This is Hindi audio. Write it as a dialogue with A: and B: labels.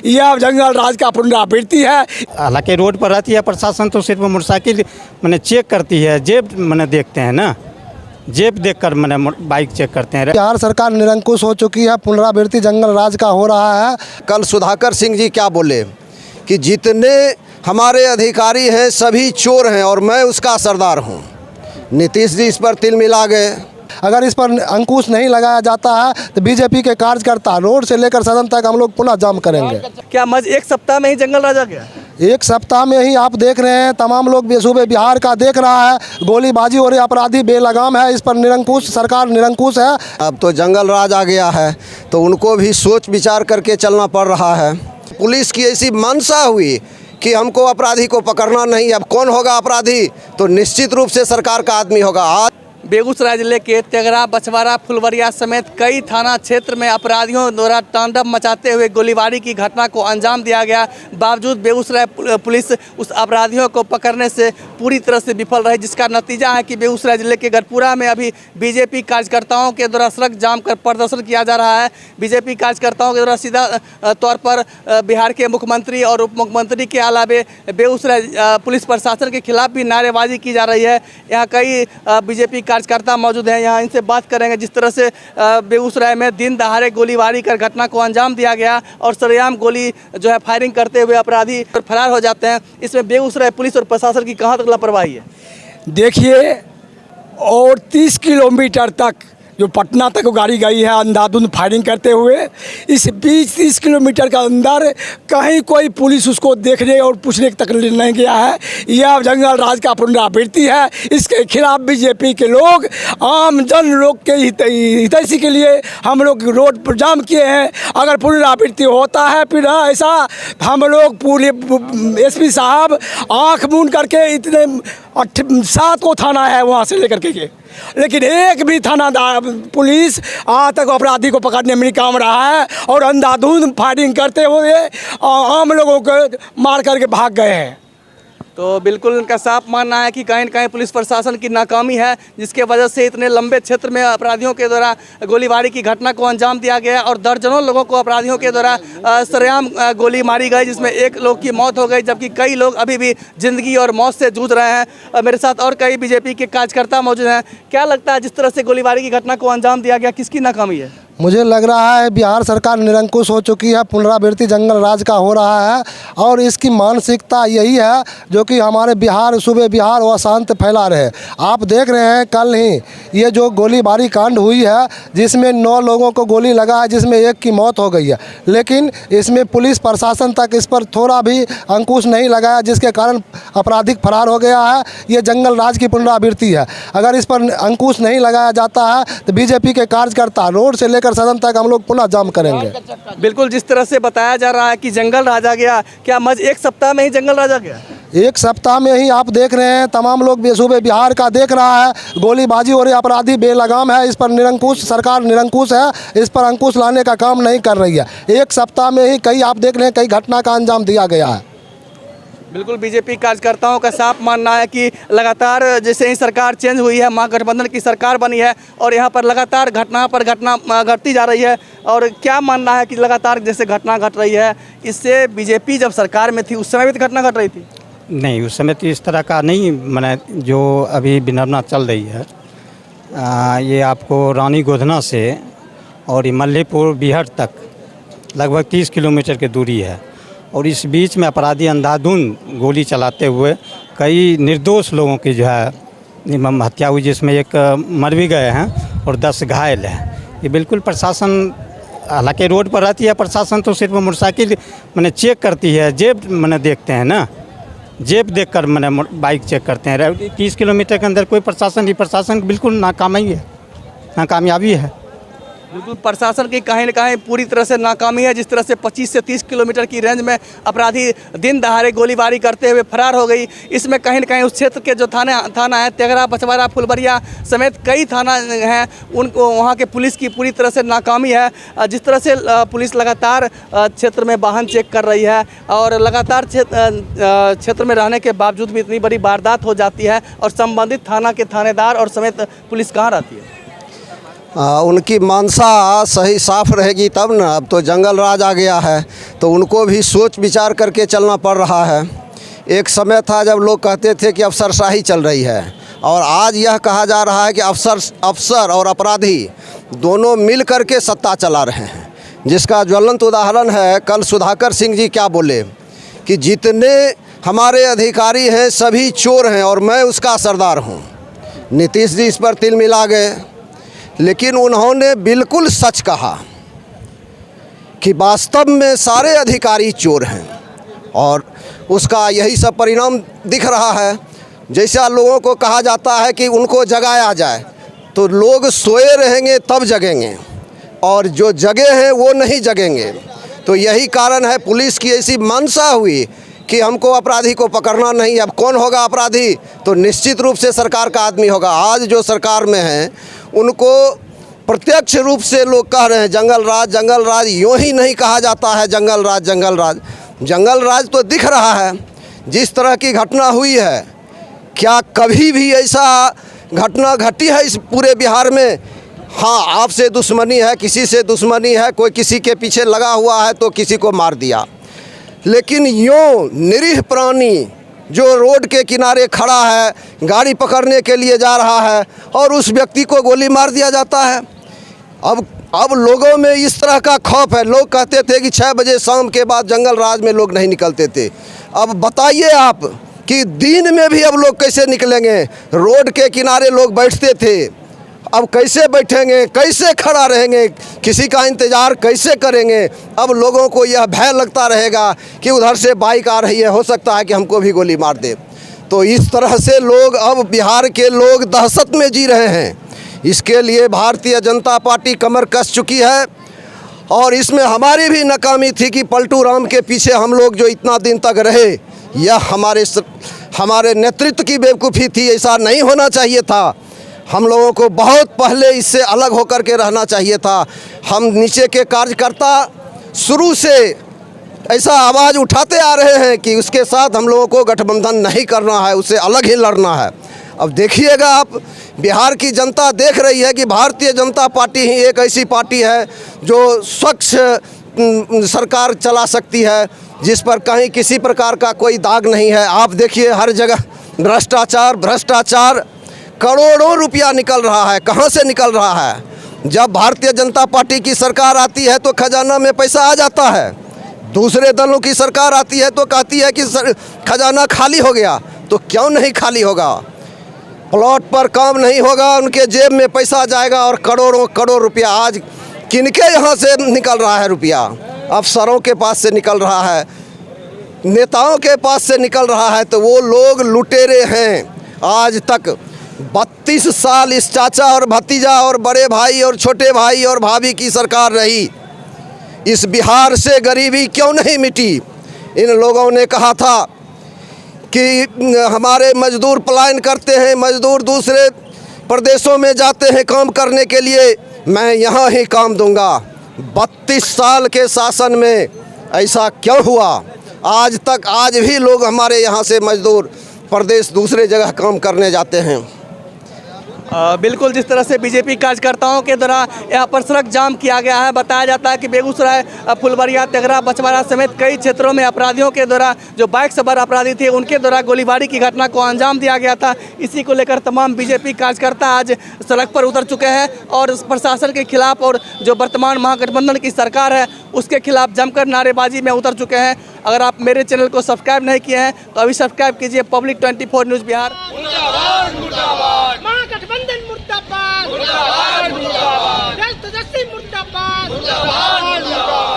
A: यह जंगल राज का पुनरावृत्ति है।
B: हालांकि रोड पर रहती है प्रशासन तो सिर्फ मोटरसाइकिल मैंने चेक करती है, जेब मैंने देखते हैं ना, जेब देखकर मैंने बाइक चेक करते हैं।
C: बिहार सरकार निरंकुश हो चुकी है, पुनरावृत्ति जंगल राज का हो रहा है।
D: कल सुधाकर सिंह जी क्या बोले कि जितने हमारे अधिकारी हैं सभी चोर हैं और मैं उसका सरदार हूं। नीतीश जी इस पर तिल मिला गए।
C: अगर इस पर अंकुश नहीं लगाया जाता है तो बीजेपी के कार्यकर्ता रोड से लेकर सदन तक हम लोग पुनः जाम करेंगे।
E: क्या मज एक सप्ताह में ही जंगल राज आ गया?
C: एक सप्ताह में ही आप देख रहे हैं, तमाम लोग सूबे बिहार का देख रहा है, गोलीबाजी और अपराधी बेलगाम है। इस पर निरंकुश सरकार निरंकुश है।
D: अब तो जंगल राज आ गया है तो उनको भी सोच विचार करके चलना पड़ रहा है। पुलिस की ऐसी मंशा हुई कि हमको अपराधी को पकड़ना नहीं। अब कौन होगा अपराधी? तो निश्चित रूप से सरकार का आदमी होगा। आज
E: बेगूसराय जिले के तेघड़ा, बछवाड़ा, फुलवरिया समेत कई थाना क्षेत्र में अपराधियों द्वारा तांडव मचाते हुए गोलीबारी की घटना को अंजाम दिया गया। बावजूद बेगूसराय पुलिस उस अपराधियों को पकड़ने से पूरी तरह से विफल रही, जिसका नतीजा है कि बेगूसराय जिले के गढ़पुरा में अभी बीजेपी कार्यकर्ताओं के द्वारा सड़क जाम कर प्रदर्शन किया जा रहा है। बीजेपी कार्यकर्ताओं के द्वारा सीधा तौर पर बिहार के मुख्यमंत्री और उप मुख्यमंत्री के अलावे बेगूसराय पुलिस प्रशासन के खिलाफ भी नारेबाजी की जा रही है। यहाँ कई बीजेपी कार्यकर्ता मौजूद हैं, यहाँ इनसे बात करेंगे। जिस तरह से बेगूसराय में दिन दहाड़े गोलीबारी कर घटना को अंजाम दिया गया और सरेआम गोली जो है फायरिंग करते हुए अपराधी फरार हो जाते हैं, इसमें बेगूसराय पुलिस और प्रशासन की कहाँ तक लापरवाही है?
A: देखिए, और 30 किलोमीटर तक जो पटना तक गाड़ी गई है अंधाधुंध फायरिंग करते हुए, इस 20-30 किलोमीटर के अंदर कहीं कोई पुलिस उसको देखने और पूछने तक नहीं गया है। यह जंगल राज का पुनरावृत्ति है। इसके खिलाफ बीजेपी के लोग, आम जन लोग के हितैषी के लिए हम लोग रोड पर जाम किए हैं। अगर पुनरावृत्ति होता है फिर ऐसा हम लोग पूरे एसपी साहब आँख मूंद करके, इतने 7 को थाना है वहाँ से लेकर के, लेकिन एक भी थाना पुलिस आज तक अपराधी को पकड़ने में काम रहा है और अंधाधुंध फायरिंग करते हुए आम लोगों को मार करके भाग गए हैं।
E: तो बिल्कुल इनका साफ मानना है कि कहीं न कहीं पुलिस प्रशासन की नाकामी है, जिसके वजह से इतने लंबे क्षेत्र में अपराधियों के द्वारा गोलीबारी की घटना को अंजाम दिया गया और दर्जनों लोगों को अपराधियों के द्वारा सरेआम गोली मारी गई, जिसमें एक लोग की मौत हो गई, जबकि कई लोग अभी भी जिंदगी और मौत से जूझ रहे हैं। मेरे साथ और कई बीजेपी के कार्यकर्ता मौजूद हैं। क्या लगता है जिस तरह से गोलीबारी की घटना को अंजाम दिया गया, किसकी नाकामी है?
C: मुझे लग रहा है बिहार सरकार निरंकुश हो चुकी है, पुनरावृत्ति जंगल राज का हो रहा है और इसकी मानसिकता यही है जो कि हमारे बिहार सूबे बिहार वो अशांत फैला रहे। आप देख रहे हैं कल ही ये जो गोलीबारी कांड हुई है जिसमें 9 लोगों को गोली लगा है, जिसमें एक की मौत हो गई है, लेकिन इसमें पुलिस प्रशासन तक इस पर थोड़ा भी अंकुश नहीं लगाया, जिसके कारण अपराधिक फरार हो गया है। ये जंगल राज की पुनरावृत्ति है। अगर इस पर अंकुश नहीं लगाया जाता है तो बीजेपी के कार्यकर्ता रोड से लेकर सदन तक हम लोग पुनः जाम करेंगे।
E: बिल्कुल, जिस तरह से बताया जा रहा है कि जंगल राज आ गया, क्या मज एक सप्ताह में ही जंगल राज आ गया?
C: एक सप्ताह में ही आप देख रहे हैं, तमाम लोग सूबे बिहार का देख रहा है, गोलीबाजी और अपराधी बेलगाम है। इस पर निरंकुश सरकार निरंकुश है, इस पर अंकुश लाने का काम नहीं कर रही है। एक सप्ताह में ही कई आप देख रहे हैं कई घटना का अंजाम दिया गया है।
E: बिल्कुल, बीजेपी कार्यकर्ताओं का साफ मानना है कि लगातार जैसे ही सरकार चेंज हुई है, महागठबंधन की सरकार बनी है और यहाँ पर लगातार घटना पर घटना घटती जा रही है। और क्या मानना है कि लगातार जैसे घटना घट रही है, इससे बीजेपी जब सरकार में थी उस समय भी तो घटना घट रही थी?
B: नहीं, उस समय तो इस तरह का नहीं, मैंने जो अभी विडंबना चल रही है ये आपको रानी गोधना से और मल्लीपुर बिहार तक लगभग 30 किलोमीटर की दूरी है और इस बीच में अपराधी अंधाधुंध गोली चलाते हुए कई निर्दोष लोगों की जो है हत्या हुई, जिसमें एक मर भी गए हैं और 10 घायल हैं। ये बिल्कुल प्रशासन, हालांकि रोड पर रहती है प्रशासन तो सिर्फ मोटरसाइकिल मैंने चेक करती है, जेब मैंने देखते हैं ना, जेब देखकर मैंने बाइक चेक करते हैं। 30 किलोमीटर के अंदर कोई प्रशासन बिल्कुल नाकामयाबी है।
E: बिल्कुल, प्रशासन की कहीं न कहीं पूरी तरह से नाकामी है। जिस तरह से 25 से 30 किलोमीटर की रेंज में अपराधी दिन दहाड़े गोलीबारी करते हुए फरार हो गई, इसमें कहीं न कहीं उस क्षेत्र के जो थाना है तेघड़ा, बछवाड़ा, फुलवरिया समेत कई थाना हैं, उनको वहाँ के पुलिस की पूरी तरह से नाकामी है। जिस तरह से पुलिस लगातार क्षेत्र में वाहन चेक कर रही है और लगातार क्षेत्र में रहने के बावजूद भी इतनी बड़ी वारदात हो जाती है और संबंधित थाना के थानेदार और समेत पुलिस कहाँ रहती है?
D: उनकी मानसा सही साफ रहेगी तब ना। अब तो जंगल राज आ गया है तो उनको भी सोच विचार करके चलना पड़ रहा है। एक समय था जब लोग कहते थे कि अफसरशाही चल रही है और आज यह कहा जा रहा है कि अफसर और अपराधी दोनों मिल करके सत्ता चला रहे हैं। जिसका ज्वलंत उदाहरण है कल सुधाकर सिंह जी क्या बोले कि जितने हमारे अधिकारी हैं सभी चोर हैं और मैं उसका सरदार हूँ। नीतीश जी इस पर तिल मिला गए, लेकिन उन्होंने बिल्कुल सच कहा कि वास्तव में सारे अधिकारी चोर हैं और उसका यही सब परिणाम दिख रहा है। जैसा लोगों को कहा जाता है कि उनको जगाया जाए तो लोग सोए रहेंगे तब जगेंगे और जो जगे हैं वो नहीं जगेंगे। तो यही कारण है पुलिस की ऐसी मंशा हुई कि हमको अपराधी को पकड़ना नहीं। अब कौन होगा अपराधी? तो निश्चित रूप से सरकार का आदमी होगा। आज जो सरकार में है उनको प्रत्यक्ष रूप से लोग कह रहे हैं जंगल राज। यूँ ही नहीं कहा जाता है जंगल राज तो दिख रहा है। जिस तरह की घटना हुई है, क्या कभी भी ऐसा घटना घटी है इस पूरे बिहार में? हाँ, आपसे दुश्मनी है, किसी से दुश्मनी है, कोई किसी के पीछे लगा हुआ है तो किसी को मार दिया, लेकिन यूँ निरीह प्राणी जो रोड के किनारे खड़ा है, गाड़ी पकड़ने के लिए जा रहा है और उस व्यक्ति को गोली मार दिया जाता है। अब लोगों में इस तरह का खौफ है। लोग कहते थे कि 6 बजे शाम के बाद जंगल राज में लोग नहीं निकलते थे। अब बताइए आप कि दिन में भी अब लोग कैसे निकलेंगे? रोड के किनारे लोग बैठते थे, अब कैसे बैठेंगे, कैसे खड़ा रहेंगे, किसी का इंतज़ार कैसे करेंगे? अब लोगों को यह भय लगता रहेगा कि उधर से बाइक आ रही है, हो सकता है कि हमको भी गोली मार दे। तो इस तरह से लोग, अब बिहार के लोग दहशत में जी रहे हैं। इसके लिए भारतीय जनता पार्टी कमर कस चुकी है और इसमें हमारी भी नाकामी थी कि पलटू राम के पीछे हम लोग जो इतना दिन तक रहे, यह हमारे नेतृत्व की बेवकूफ़ी थी। ऐसा नहीं होना चाहिए था। हम लोगों को बहुत पहले इससे अलग होकर के रहना चाहिए था। हम नीचे के कार्यकर्ता शुरू से ऐसा आवाज़ उठाते आ रहे हैं कि उसके साथ हम लोगों को गठबंधन नहीं करना है, उससे अलग ही लड़ना है। अब देखिएगा आप, बिहार की जनता देख रही है कि भारतीय जनता पार्टी ही एक ऐसी पार्टी है जो स्वच्छ सरकार चला सकती है, जिस पर कहीं किसी प्रकार का कोई दाग नहीं है। आप देखिए हर जगह भ्रष्टाचार, करोड़ों रुपया निकल रहा है। कहाँ से निकल रहा है? जब भारतीय जनता पार्टी की सरकार आती है तो खजाना में पैसा आ जाता है। दूसरे दलों की सरकार आती है तो कहती है कि खजाना खाली हो गया। तो क्यों नहीं खाली होगा? प्लॉट पर काम नहीं होगा, उनके जेब में पैसा जाएगा और करोड़ों रुपया आज किनके यहाँ से निकल रहा है? रुपया अफसरों के पास से निकल रहा है, नेताओं के पास से निकल रहा है। तो वो लोग लुटेरे हैं। आज तक 32 साल इस चाचा और भतीजा और बड़े भाई और छोटे भाई और भाभी की सरकार रही। इस बिहार से गरीबी क्यों नहीं मिटी? इन लोगों ने कहा था कि हमारे मजदूर पलायन करते हैं, मजदूर दूसरे प्रदेशों में जाते हैं काम करने के लिए, मैं यहाँ ही काम दूंगा। 32 साल के शासन में ऐसा क्यों हुआ? आज भी लोग हमारे यहाँ से मजदूर प्रदेश दूसरे जगह काम करने जाते हैं।
E: बिल्कुल, जिस तरह से बीजेपी कार्यकर्ताओं के द्वारा यहाँ पर सड़क जाम किया गया है। बताया जाता है कि बेगूसराय, फुलवरिया, तेघरा, बछवाड़ा समेत कई क्षेत्रों में अपराधियों के द्वारा, जो बाइक सवार अपराधी थे, उनके द्वारा गोलीबारी की घटना को अंजाम दिया गया था। इसी को लेकर तमाम बीजेपी कार्यकर्ता आज सड़क पर उतर चुके हैं और प्रशासन के खिलाफ और जो वर्तमान महागठबंधन की सरकार है उसके खिलाफ जमकर नारेबाजी में उतर चुके हैं। अगर आप मेरे चैनल को सब्सक्राइब नहीं किए हैं तो अभी सब्सक्राइब कीजिए पब्लिक 24 न्यूज़ बिहार।
F: महागठबंधन मुर्दाबाद, मुर्दाबाद, मुर्दाबाद, मुर्दाबाद।